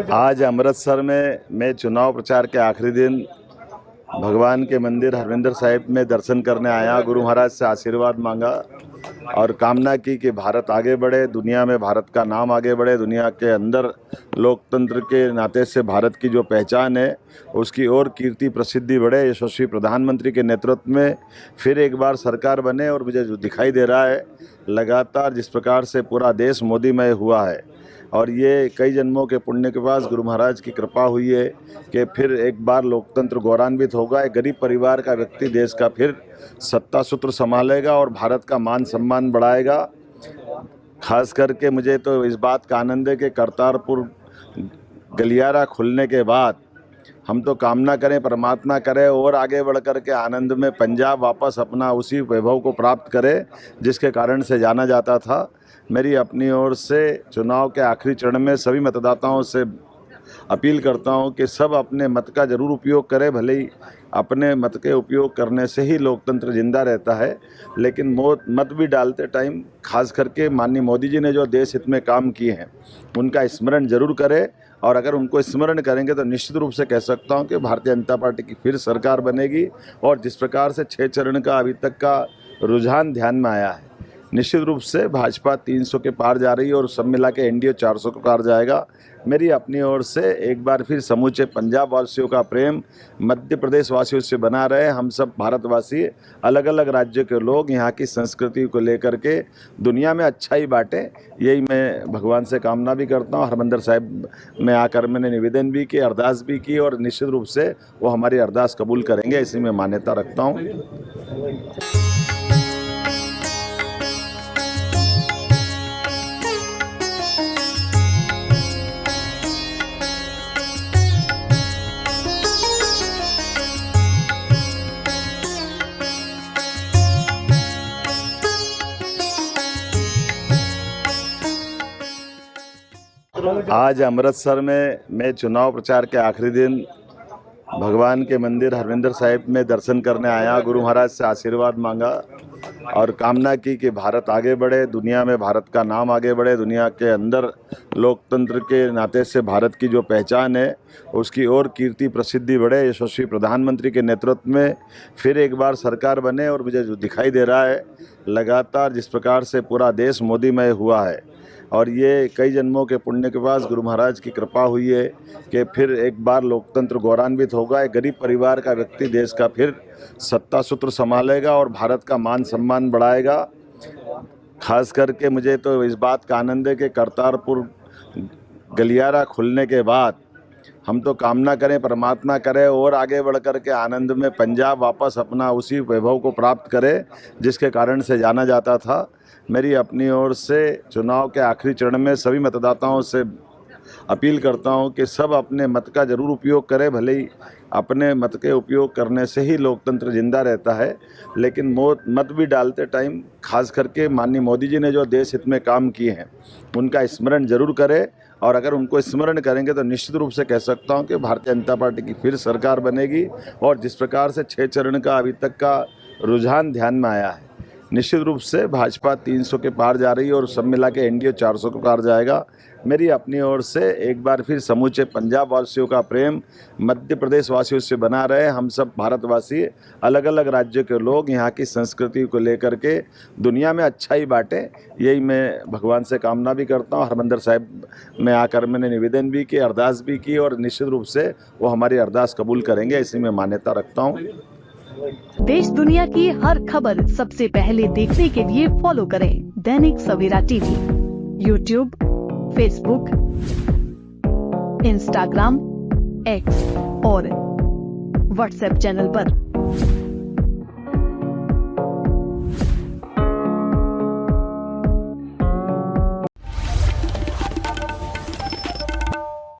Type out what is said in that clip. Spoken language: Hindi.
आज अमृतसर में मैं चुनाव प्रचार के आखिरी दिन भगवान के मंदिर हरमिंदर साहिब में दर्शन करने आया। गुरु महाराज से आशीर्वाद मांगा और कामना की कि भारत आगे बढ़े, दुनिया में भारत का नाम आगे बढ़े, दुनिया के अंदर लोकतंत्र के नाते से भारत की जो पहचान है उसकी और कीर्ति प्रसिद्धि बढ़े। यशस्वी प्रधानमंत्री के नेतृत्व में फिर एक बार सरकार बने और मुझे जो दिखाई दे रहा है लगातार जिस प्रकार से पूरा देश मोदीमय हुआ है और ये कई जन्मों के पुण्य के पास गुरु महाराज की कृपा हुई है कि फिर एक बार लोकतंत्र गौरवान्वित होगा। एक गरीब परिवार का व्यक्ति देश का फिर सत्ता सूत्र संभालेगा और भारत का मान सम्मान बढ़ाएगा। खास करके मुझे तो इस बात का आनंद है कि करतारपुर गलियारा खुलने के बाद हम तो कामना करें, परमात्मा करे और आगे बढ़ कर के आनंद में पंजाब वापस अपना उसी वैभव को प्राप्त करे जिसके कारण से जाना जाता था। मेरी अपनी ओर से चुनाव के आखिरी चरण में सभी मतदाताओं से अपील करता हूं कि सब अपने मत का ज़रूर उपयोग करें। भले ही अपने मत के उपयोग करने से ही लोकतंत्र जिंदा रहता है, लेकिन मत भी डालते टाइम खास करके माननीय मोदी जी ने जो देश हित में काम किए हैं उनका स्मरण जरूर करें। और अगर उनको स्मरण करेंगे तो निश्चित रूप से कह सकता हूं कि भारतीय जनता पार्टी की फिर सरकार बनेगी। और जिस प्रकार से 6 चरण का अभी तक का रुझान ध्यान में आया है, निश्चित रूप से भाजपा 300 के पार जा रही है और सब मिला के एनडीए 400 के पार जाएगा। मेरी अपनी ओर से एक बार फिर समूचे पंजाब वासियों का प्रेम मध्य प्रदेश वासियों से बना रहे। हम सब भारतवासी अलग अलग राज्य के लोग यहाँ की संस्कृति को लेकर के दुनिया में अच्छाई बांटे, यही मैं भगवान से कामना भी करता हूँ। हरमिंदर साहिब में आकर मैंने निवेदन भी किया, अरदास भी की और निश्चित रूप से वो हमारी अरदास कबूल करेंगे, इसी में मान्यता रखता हूँ। आज अमृतसर में मैं चुनाव प्रचार के आखिरी दिन भगवान के मंदिर हरमिंदर साहिब में दर्शन करने आया। गुरु महाराज से आशीर्वाद मांगा और कामना की कि भारत आगे बढ़े, दुनिया में भारत का नाम आगे बढ़े, दुनिया के अंदर लोकतंत्र के नाते से भारत की जो पहचान है उसकी और कीर्ति प्रसिद्धि बढ़े। यशस्वी प्रधानमंत्री के नेतृत्व में फिर एक बार सरकार बने और मुझे जो दिखाई दे रहा है लगातार जिस प्रकार से पूरा देश मोदीमय हुआ है और ये कई जन्मों के पुण्य के पास गुरु महाराज की कृपा हुई है कि फिर एक बार लोकतंत्र गौरवान्वित होगा। एक गरीब परिवार का व्यक्ति देश का फिर सत्ता सूत्र संभालेगा और भारत का मान सम्मान बढ़ाएगा। खास करके मुझे तो इस बात का आनंद है कि करतारपुर गलियारा खुलने के बाद हम तो कामना करें, परमात्मा करे और आगे बढ़ कर के आनंद में पंजाब वापस अपना उसी वैभव को प्राप्त करे जिसके कारण से जाना जाता था। मेरी अपनी ओर से चुनाव के आखिरी चरण में सभी मतदाताओं से अपील करता हूं कि सब अपने मत का ज़रूर उपयोग करें। भले ही अपने मत के उपयोग करने से ही लोकतंत्र जिंदा रहता है, लेकिन मत भी डालते टाइम खास करके माननीय मोदी जी ने जो देश हित में काम किए हैं उनका स्मरण जरूर करें। और अगर उनको स्मरण करेंगे तो निश्चित रूप से कह सकता हूं कि भारतीय जनता पार्टी की फिर सरकार बनेगी। और जिस प्रकार से 6 चरण का अभी तक का रुझान ध्यान में आया है, निश्चित रूप से भाजपा 300 के पार जा रही है और सब मिला के एनडीए 400 के पार जाएगा। मेरी अपनी ओर से एक बार फिर समूचे पंजाब वासियों का प्रेम मध्य प्रदेश वासियों से बना रहे। हम सब भारतवासी अलग अलग राज्य के लोग यहाँ की संस्कृति को लेकर के दुनिया में अच्छाई बांटे, यही मैं भगवान से कामना भी करता हूँ। हरमिंदर साहिब में आकर मैंने निवेदन भी किया, अरदास भी की और निश्चित रूप से वो हमारी अरदास कबूल करेंगे, इसी में मान्यता रखता हूँ। देश दुनिया की हर खबर सबसे पहले देखने के लिए फॉलो करें Dainik Savera TV, YouTube, Facebook, Instagram, X और व्हाट्सएप चैनल पर।